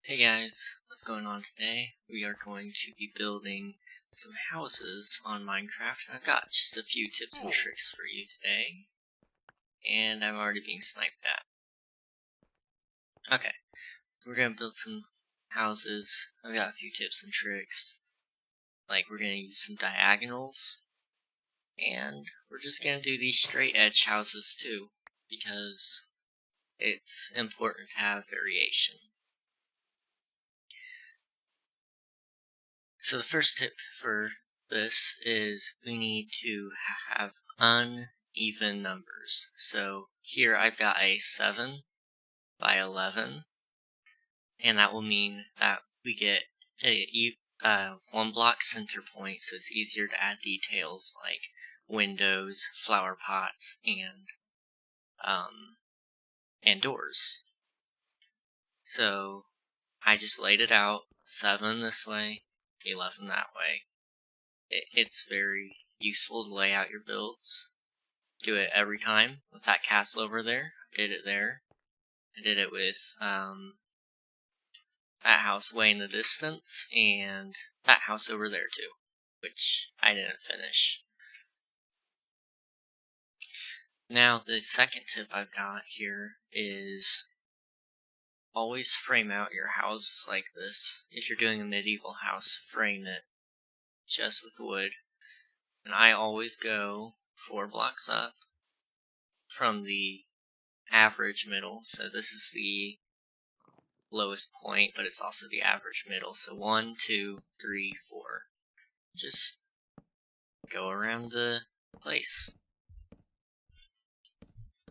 Hey guys, what's going on today? We are going to be building some houses on Minecraft. I've got just a few tips and tricks for you today, and I'm already being sniped at. Okay, so we're gonna build some houses. I've got a few tips and tricks, like we're gonna use some diagonals, and we're just gonna do these straight edge houses too, because it's important to have variation. So the first tip for this is we need to have uneven numbers. So here I've got a 7 by 11, and that will mean that we get a one block center point, so it's easier to add details like windows, flower pots, and doors. So I just laid it out, 7 this way, 11 that way. It's very useful to lay out your builds. Do it every time with that castle over there. I did it there. I did it with that house way in the distance and that house over there too, which I didn't finish. Now the second tip I've got here is always frame out your houses like this. If you're doing a medieval house, frame it just with wood. And I always go 4 blocks up from the average middle. So this is the lowest point, but it's also the average middle. So 1, 2, 3, 4. Just go around the place.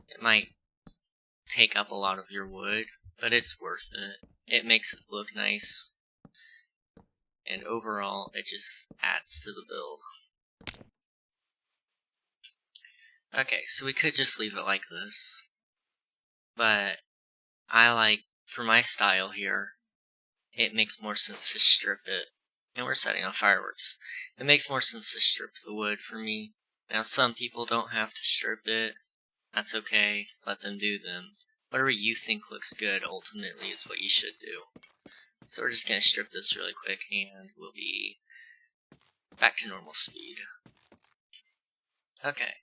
It might take up a lot of your wood, but it's worth it. It makes it look nice, and overall it just adds to the build. Okay, so we could just leave it like this, but I like, for my style here, it makes more sense to strip it. And we're setting on fireworks. It makes more sense to strip the wood for me. Now some people don't have to strip it. That's okay, let them do them. Whatever you think looks good ultimately is what you should do. So we're just gonna strip this really quick and we'll be back to normal speed. Okay,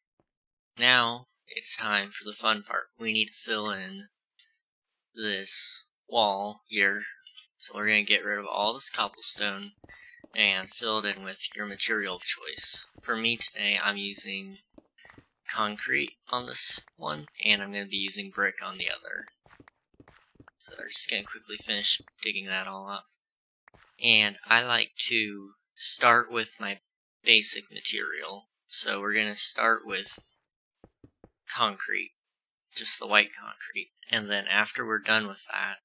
now it's time for the fun part. We need to fill in this wall here. So we're gonna get rid of all this cobblestone and fill it in with your material of choice. For me today, I'm using concrete on this one, and I'm going to be using brick on the other. So we're just going to quickly finish digging that all up. And I like to start with my basic material. So we're going to start with concrete, just the white concrete. And then after we're done with that,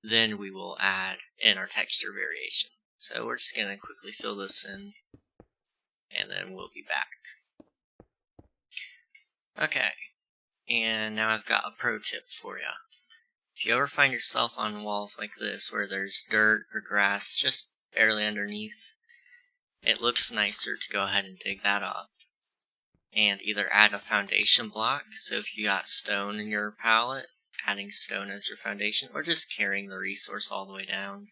then we will add in our texture variation. So we're just going to quickly fill this in, and then we'll be back. Okay, and now I've got a pro tip for you. If you ever find yourself on walls like this where there's dirt or grass just barely underneath, it looks nicer to go ahead and dig that up and either add a foundation block, so if you got stone in your palette, adding stone as your foundation, or just carrying the resource all the way down.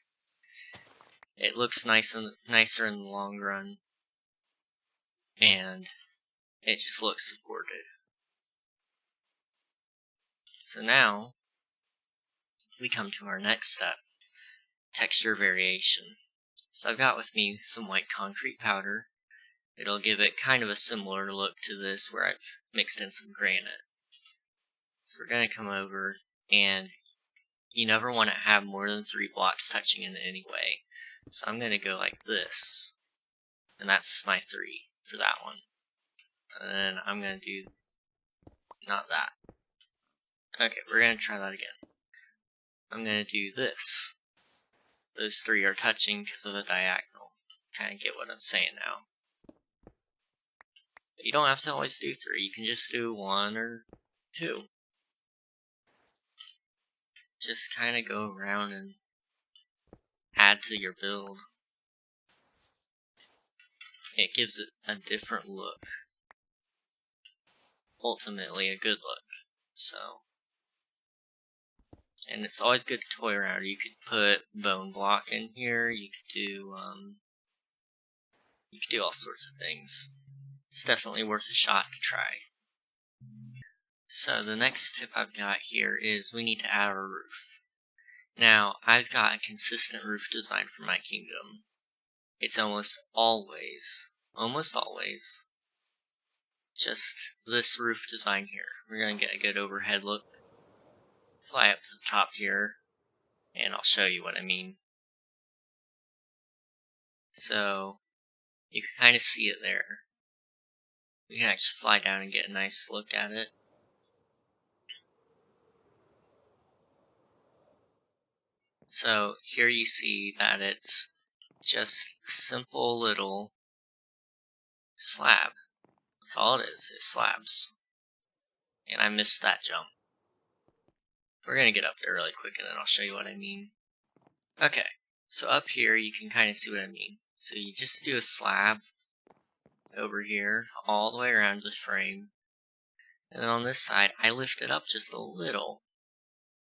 It looks nicer in the long run, and it just looks supported. So now, we come to our next step, texture variation. So I've got with me some white concrete powder. It'll give it kind of a similar look to this where I've mixed in some granite. So we're going to come over, and you never want to have more than 3 blocks touching in any way. So I'm going to go like this, and that's my 3 for that one. And then I'm going to do not that. Okay, we're going to try that again. I'm going to do this. Those 3 are touching because of the diagonal. Kind of get what I'm saying now. But you don't have to always do 3. You can just do 1 or 2. Just kind of go around and add to your build. It gives it a different look. Ultimately, a good look. So, And it's always good to toy around. You could put bone block in here. You could do all sorts of things. It's definitely worth a shot to try. So the next tip I've got here is we need to add a roof. Now, I've got a consistent roof design for my kingdom. It's almost always, just this roof design here. We're going to get a good overhead look. Fly up to the top here, and I'll show you what I mean. So, you can kind of see it there. We can actually fly down and get a nice look at it. So here you see that it's just a simple little slab. That's all it is slabs. And I missed that jump. We're going to get up there really quick and then I'll show you what I mean. Okay, so up here you can kind of see what I mean. So you just do a slab over here all the way around the frame. And then on this side, I lift it up just a little.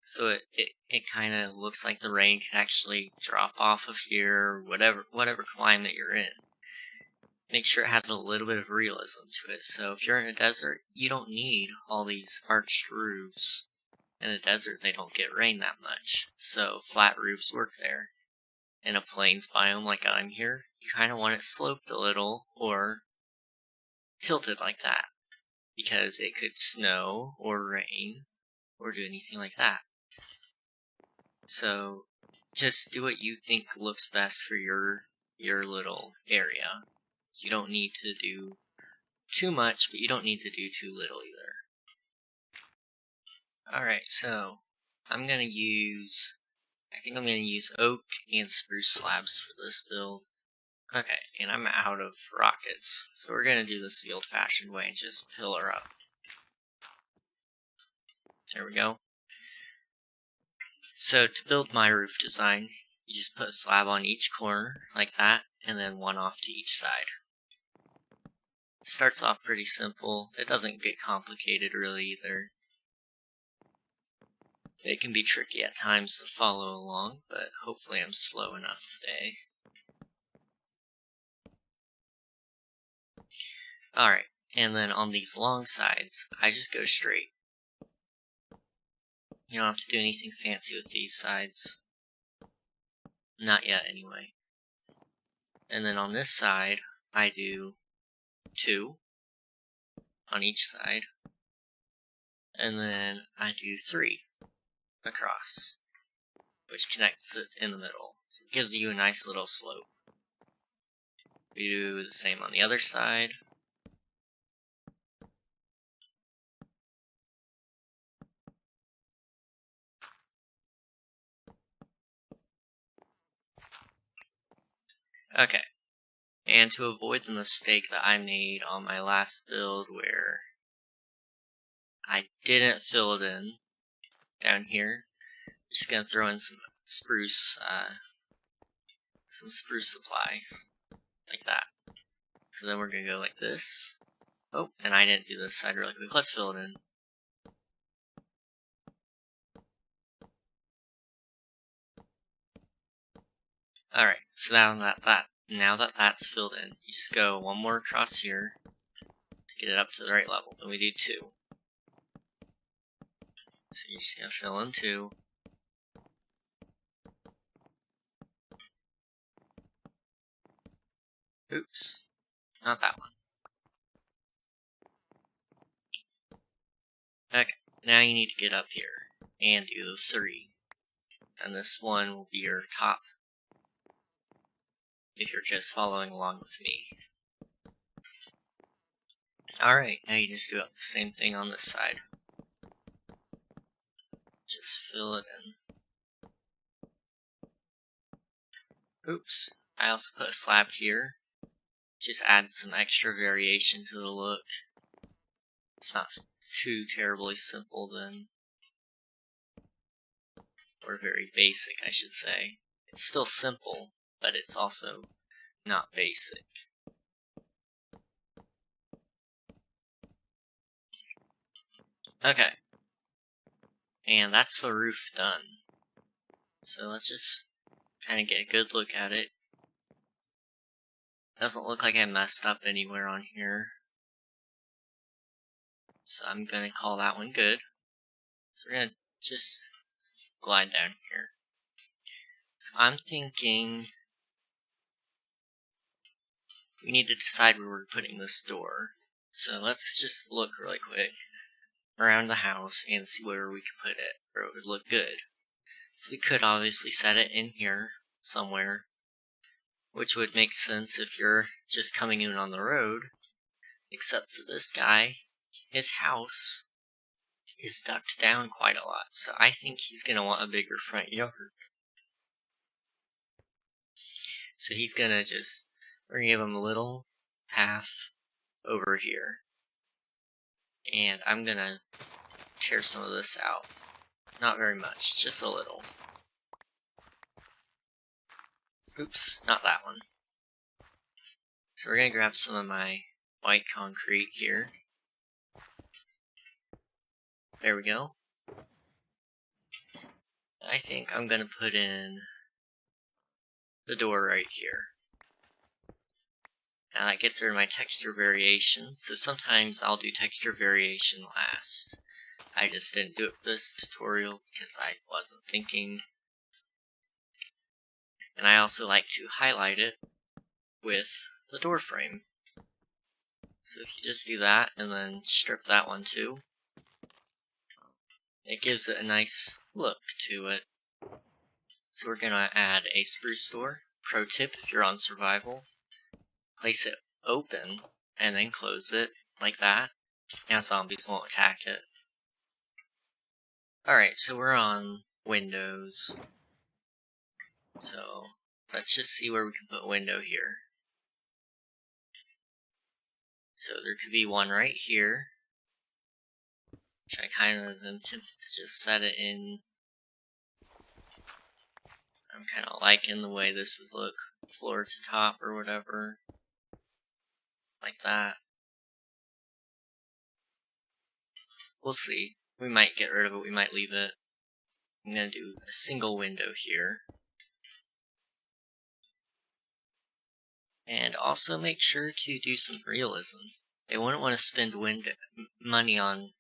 So it kind of looks like the rain can actually drop off of here, whatever climate you're in. Make sure it has a little bit of realism to it. So if you're in a desert, you don't need all these arched roofs. In a desert, they don't get rain that much, so flat roofs work there. In a plains biome like I'm here, you kind of want it sloped a little or tilted like that, because it could snow or rain or do anything like that. So just do what you think looks best for your little area. You don't need to do too much, but you don't need to do too little either. Alright, so I think I'm going to use oak and spruce slabs for this build. Okay, and I'm out of rockets, so we're going to do this the old-fashioned way and just pillar up. There we go. So to build my roof design, you just put a slab on each corner, like that, and then one off to each side. It starts off pretty simple. It doesn't get complicated really either. It can be tricky at times to follow along, but hopefully I'm slow enough today. Alright, and then on these long sides, I just go straight. You don't have to do anything fancy with these sides. Not yet, anyway. And then on this side, I do 2 on each side. And then I do 3 across, which connects it in the middle. So it gives you a nice little slope. We do the same on the other side. Okay, and to avoid the mistake that I made on my last build where I didn't fill it in down here, I'm just going to throw in some spruce supplies, like that. So then we're going to go like this. Oh, and I didn't do this side really quick. Let's fill it in. Alright, so now that that's filled in, you just go one more across here to get it up to the right level. Then we do 2. So you're just going to fill in 2. Oops, not that one. Okay, now you need to get up here and do the 3. And this one will be your top if you're just following along with me. Alright, now you just do the same thing on this side. Just fill it in. Oops, I also put a slab here. Just adds some extra variation to the look. It's not too terribly simple then. Or very basic, I should say. It's still simple, but it's also not basic. Okay. And that's the roof done. So let's just kind of get a good look at it. Doesn't look like I messed up anywhere on here. So I'm going to call that one good. So we're going to just glide down here. So I'm thinking we need to decide where we're putting this door. So let's just look really quick around the house and see where we can put it, where it would look good. So we could obviously set it in here somewhere, which would make sense if you're just coming in on the road, except for this guy. His house is ducked down quite a lot, so I think he's going to want a bigger front yard. So he's going to just, we're going to give him a little path over here. And I'm going to tear some of this out. Not very much, just a little. Oops, not that one. So we're going to grab some of my white concrete here. There we go. I think I'm going to put in the door right here. Now that gets rid of my texture variation, so sometimes I'll do texture variation last. I just didn't do it for this tutorial because I wasn't thinking. And I also like to highlight it with the door frame. So if you just do that and then strip that one too, it gives it a nice look to it. So we're going to add a spruce door. Pro tip if you're on survival, place it open and then close it like that. Now zombies won't attack it. Alright, so we're on windows. So let's just see where we can put window here. So there could be one right here, which I kind of am tempted to just set it in. I'm kind of liking the way this would look, floor to top or whatever, like that. We'll see. We might get rid of it, we might leave it. I'm going to do a single window here. And also make sure to do some realism. They wouldn't want to spend money on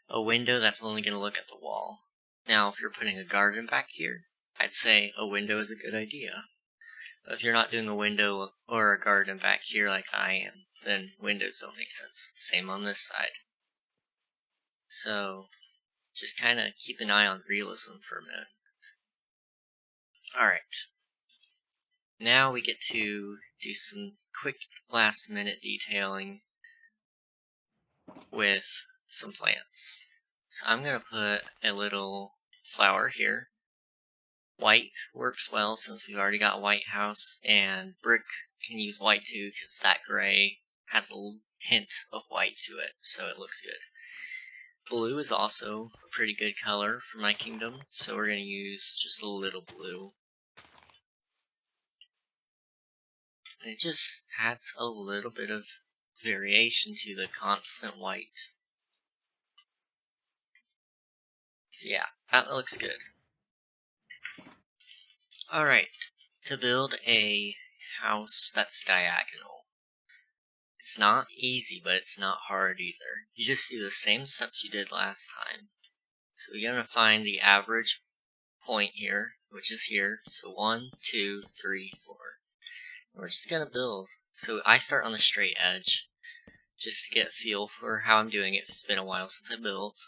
a window that's only going to look at the wall. Now, if you're putting a garden back here, I'd say a window is a good idea. But if you're not doing a window or a garden back here like I am, then windows don't make sense. Same on this side. So, just kind of keep an eye on realism for a minute. Alright. Now we get to do some quick last minute detailing with some plants. So I'm going to put a little flower here. White works well since we've already got white house, and brick can use white too because that gray has a hint of white to it, so it looks good. Blue is also a pretty good color for my kingdom, so we're going to use just a little blue. And it just adds a little bit of variation to the constant white. So yeah, that looks good. Alright, to build a house that's diagonal. It's not easy, but it's not hard either. You just do the same steps you did last time. So you're going to find the average point here, which is here. So 1, 2, 3, 4. And we're just going to build. So I start on the straight edge, just to get a feel for how I'm doing it. It's been a while since I built.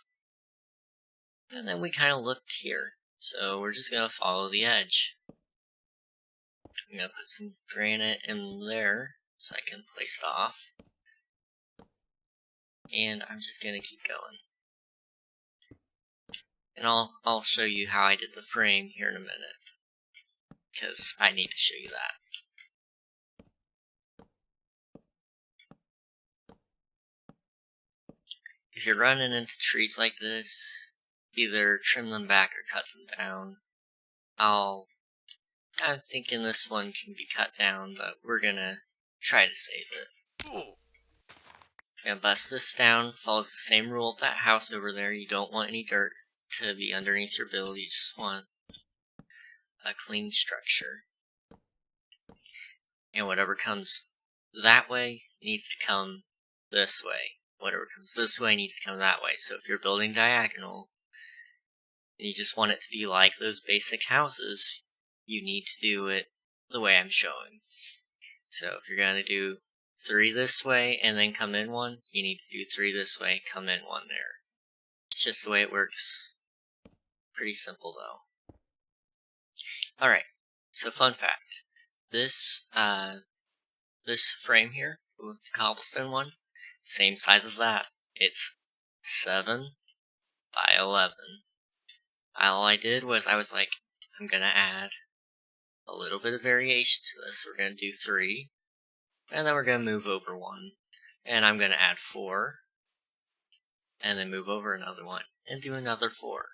And then we kind of look here. So we're just going to follow the edge. I'm going to put some granite in there so I can place it off. And I'm just going to keep going. And I'll show you how I did the frame here in a minute, because I need to show you that. If you're running into trees like this, either trim them back or cut them down. I'm thinking this one can be cut down, but we're gonna try to save it. I'm gonna bust this down. Follows the same rule of that house over there. You don't want any dirt to be underneath your build. You just want a clean structure. And whatever comes that way needs to come this way. Whatever comes this way needs to come that way. So if you're building diagonal, and you just want it to be like those basic houses, you need to do it the way I'm showing. So if you're going to do 3 this way and then come in 1, you need to do 3 this way, come in 1 there. It's just the way it works. Pretty simple though. Alright, so fun fact. This frame here, the cobblestone one, same size as that. It's 7 by 11. All I did was I was like, I'm gonna add a little bit of variation to this. We're gonna do 3, and then we're gonna move over 1, and I'm gonna add 4, and then move over another 1, and do another 4.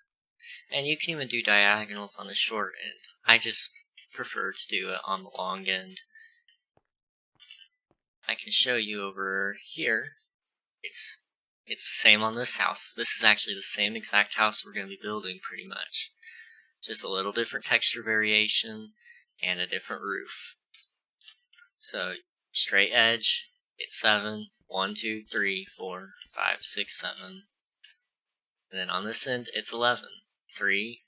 And you can even do diagonals on the short end. I just prefer to do it on the long end. I can show you over here. It's the same on this house. This is actually the same exact house we're going to be building pretty much. Just a little different texture variation and a different roof. So straight edge, it's 7, 1, 2, 3, 4, 5, 6, 7. And then on this end, it's 11. 3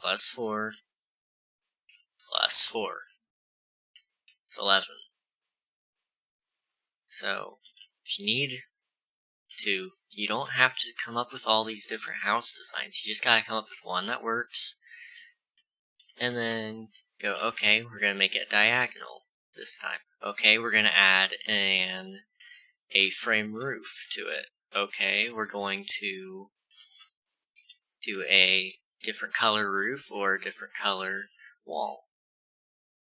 plus 4 plus 4. It's 11. So if you need to, you don't have to come up with all these different house designs. You just gotta come up with one that works. And then go, okay, we're gonna make it diagonal this time. Okay, we're gonna add an A-frame roof to it. Okay, we're going to do a different color roof or a different color wall.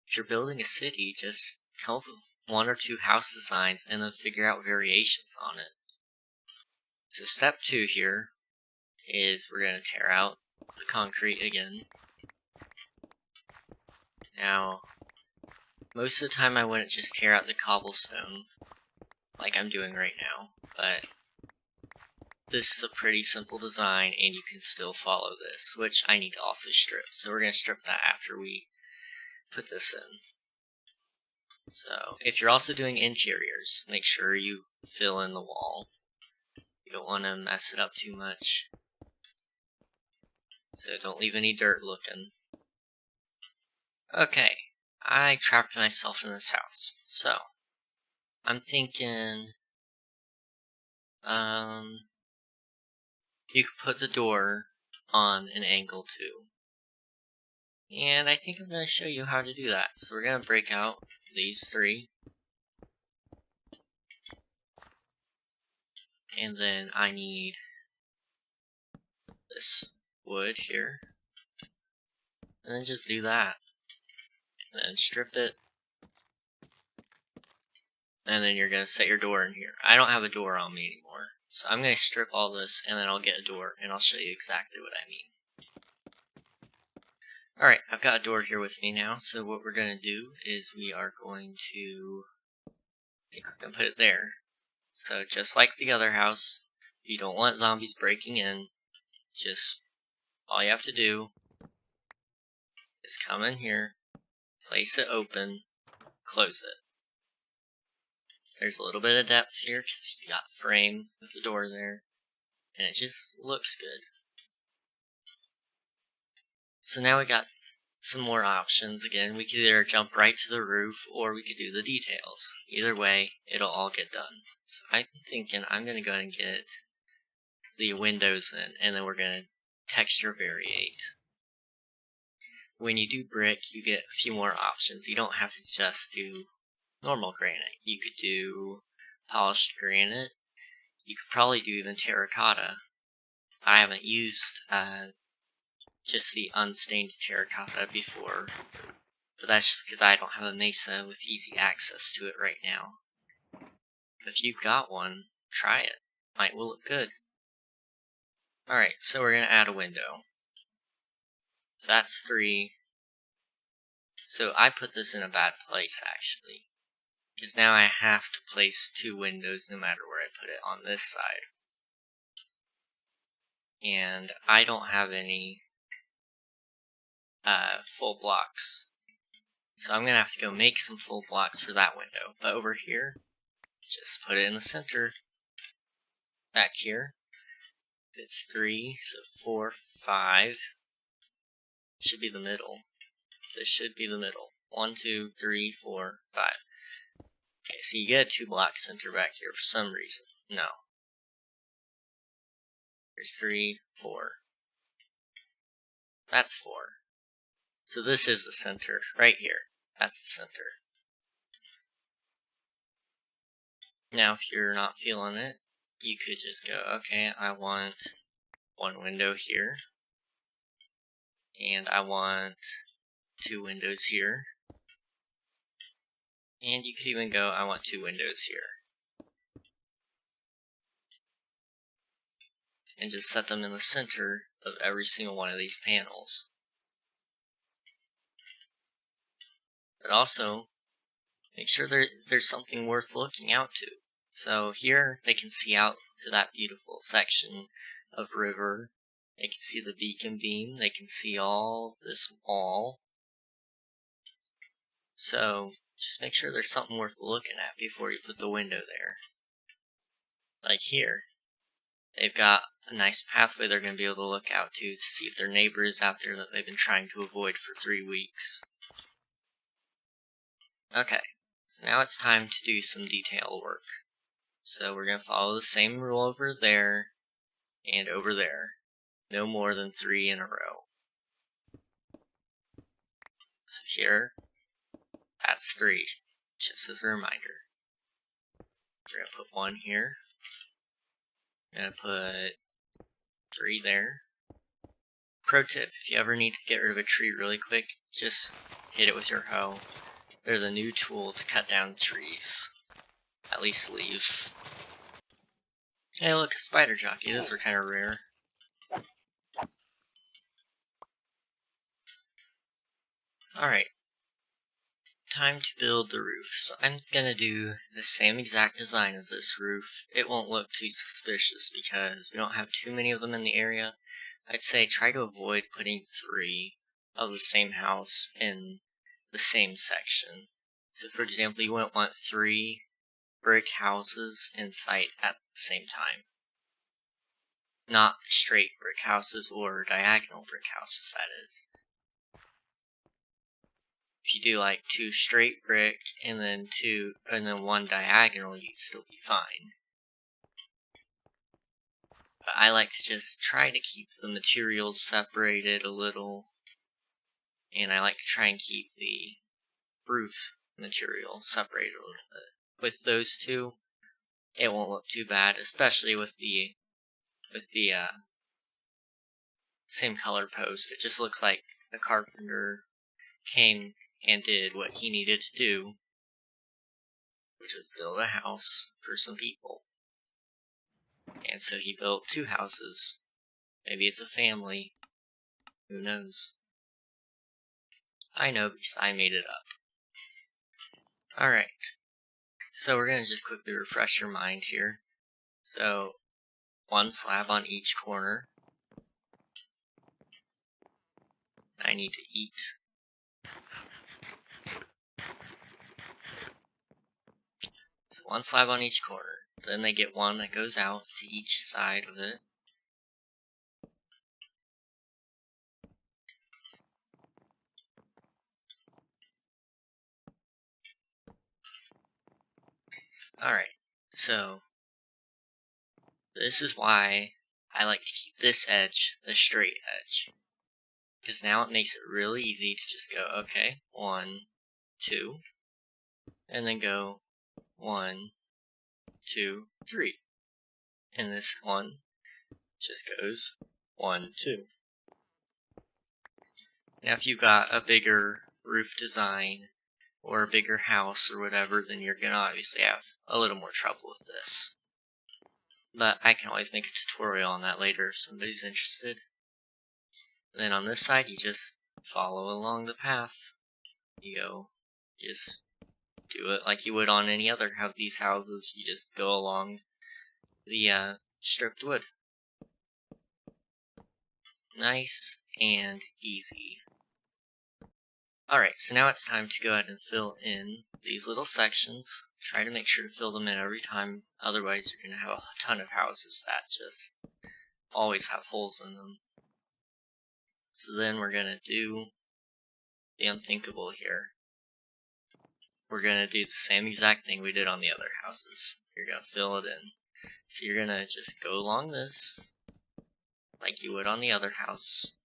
If you're building a city, just come up with 1 or 2 house designs and then figure out variations on it. So step 2 here is we're going to tear out the concrete again. Now, most of the time I wouldn't just tear out the cobblestone like I'm doing right now, but this is a pretty simple design and you can still follow this, which I need to also strip. So we're going to strip that after we put this in. So if you're also doing interiors, make sure you fill in the wall. You don't want to mess it up too much. So don't leave any dirt looking. Okay, I trapped myself in this house. So I'm thinking you could put the door on an angle too. And I think I'm going to show you how to do that. So we're going to break out these 3. And then I need this wood here. And then just do that. And then strip it. And then you're going to set your door in here. I don't have a door on me anymore. So I'm going to strip all this and then I'll get a door and I'll show you exactly what I mean. Alright, I've got a door here with me now. So what we're going to do is we are going to, I think we're going to put it there. So just like the other house, if you don't want zombies breaking in, just all you have to do is come in here, place it open, close it. There's a little bit of depth here because you got the frame with the door there, and it just looks good. So now we got some more options. Again, we could either jump right to the roof or we could do the details. Either way, it'll all get done. So I'm thinking I'm going to go ahead and get the windows in, and then we're going to texture variate. When you do brick, you get a few more options. You don't have to just do normal granite. You could do polished granite. You could probably do even terracotta. I haven't used just the unstained terracotta before, but that's just because I don't have a mesa with easy access to it right now. If you've got one, try it. Might will look good. Alright, so we're going to add a window. That's 3. So I put this in a bad place, actually. Because now I have to place 2 windows no matter where I put it on this side. and I don't have any full blocks. So I'm gonna have to go make some full blocks for that window. But over here, just put it in the center. Back here, it's 3, so 4, 5. Should be the middle. This should be the middle. 1, 2, 3, 4, 5. Okay, so you get a 2-block center back here for some reason. No. There's 3, 4. That's 4. So this is the center, right here. That's the center. Now, if you're not feeling it, you could just go, okay, I want one window here, and I want 2 windows here, and you could even go, I want 2 windows here. And just set them in the center of every single one of these panels. But also, make sure there's something worth looking out to. So here, they can see out to that beautiful section of river. They can see the beacon beam. They can see all of this wall. So just make sure there's something worth looking at before you put the window there. Like here, they've got a nice pathway they're going to be able to look out to see if their neighbor is out there that they've been trying to avoid for 3 weeks. Okay, so now it's time to do some detail work. So we're going to follow the same rule over there and over there. No more than 3 in a row. So here, that's 3, just as a reminder. We're going to put 1 here. I'm going to put 3 there. Pro tip, if you ever need to get rid of a tree really quick, just hit it with your hoe. They're the new tool to cut down trees. At least leaves. Hey look, a spider jockey. Those are kind of rare. Alright. Time to build the roof. So I'm gonna do the same exact design as this roof. It won't look too suspicious because we don't have too many of them in the area. I'd say try to avoid putting 3 of the same house in the same section. So for example, you wouldn't want 3 brick houses in sight at the same time. Not straight brick houses or diagonal brick houses, that is. If you do like 2 straight brick and then 1 diagonal, you'd still be fine. But I like to just try to keep the materials separated a little, and I like to try and keep the roof material separated a little bit. With those 2, it won't look too bad, especially with the same color post. It just looks like the carpenter came and did what he needed to do, which was build a house for some people. And so he built 2 houses. Maybe it's a family. Who knows? I know because I made it up. Alright. So we're going to just quickly refresh your mind here. So 1 slab on each corner. I need to eat. So 1 slab on each corner. Then they get 1 that goes out to each side of it. Alright, so this is why I like to keep this edge the straight edge. Because now it makes it really easy to just go, okay, 1, 2, and then go 1, 2, 3. And this one just goes 1, 2. Now if you've got a bigger roof design or a bigger house or whatever, then you're going to obviously have a little more trouble with this. But I can always make a tutorial on that later if somebody's interested. And then on this side, you just follow along the path. You just do it like you would on any other of these houses. You just go along the stripped wood. Nice and easy. Alright, so now it's time to go ahead and fill in these little sections. Try to make sure to fill them in every time, otherwise you're going to have a ton of houses that just always have holes in them. So then we're going to do the unthinkable here. We're going to do the same exact thing we did on the other houses. You're going to fill it in. So you're going to just go along this, like you would on the other house,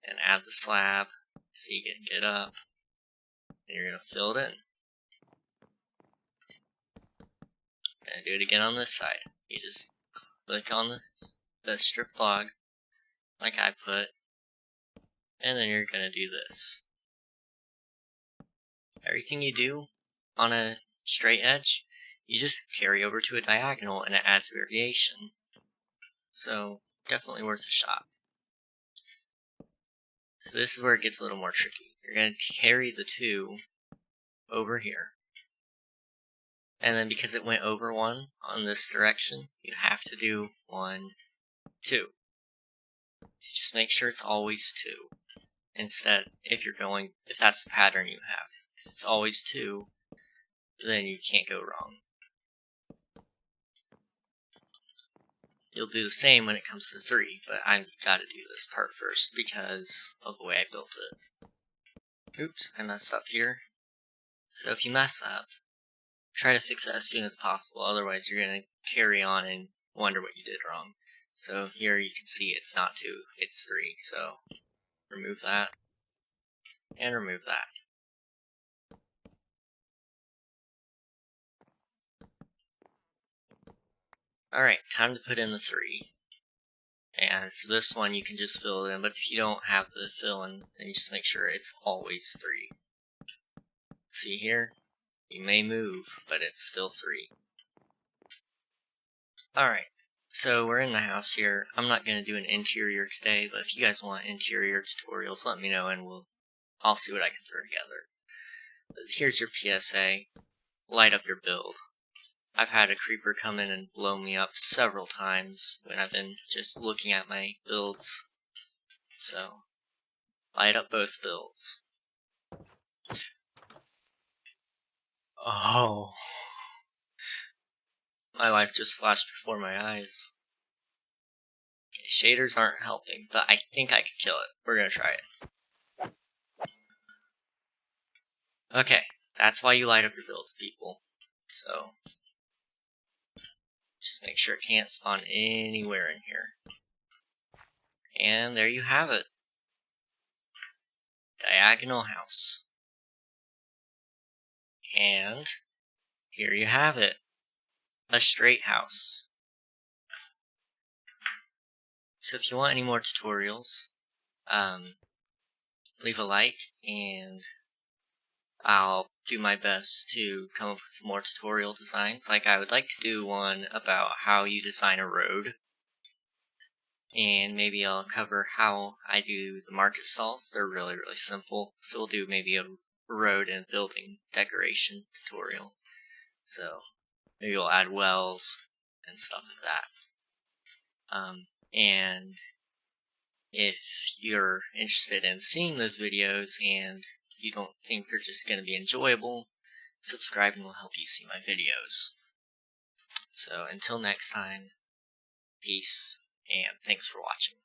and add the slab so you can get up, and you're going to fill it in. And do it again on this side. You just click on the strip log, like I put, and then you're going to do this. Everything you do on a straight edge, you just carry over to a diagonal and it adds variation. So, definitely worth a shot. So this is where it gets a little more tricky. You're going to carry the 2 over here. And then because it went over 1 on this direction, you have to do 1, 2. So just make sure it's always 2. Instead, if that's the pattern you have. If it's always 2, then you can't go wrong. You'll do the same when it comes to 3, but I've got to do this part first because of the way I built it. Oops, I messed up here. So if you mess up, try to fix it as soon as possible, otherwise you're going to carry on and wonder what you did wrong. So here you can see it's not 2, it's 3, so remove that, and remove that. Alright, time to put in the 3. And for this one you can just fill it in, but if you don't have the fill in, then you just make sure it's always 3. See here? You may move, but it's still 3. Alright, so we're in the house here. I'm not going to do an interior today, but if you guys want interior tutorials, let me know and I'll see what I can throw together. But here's your PSA. Light up your build. I've had a creeper come in and blow me up several times when I've been just looking at my builds. So, light up both builds. Oh. My life just flashed before my eyes. Okay, shaders aren't helping, but I think I can kill it. We're gonna try it. Okay, that's why you light up your builds, people. So, just make sure it can't spawn anywhere in here. And there you have it. Diagonal house. And here you have it. A straight house. So if you want any more tutorials, leave a like and I'll do my best to come up with more tutorial designs. Like I would like to do one about how you design a road. And maybe I'll cover how I do the market stalls. They're really, really simple. So we'll do maybe a road and building decoration tutorial. So maybe we'll add wells and stuff like that. And if you're interested in seeing those videos and you don't think they're just going to be enjoyable, subscribing will help you see my videos. So until next time, peace, and thanks for watching.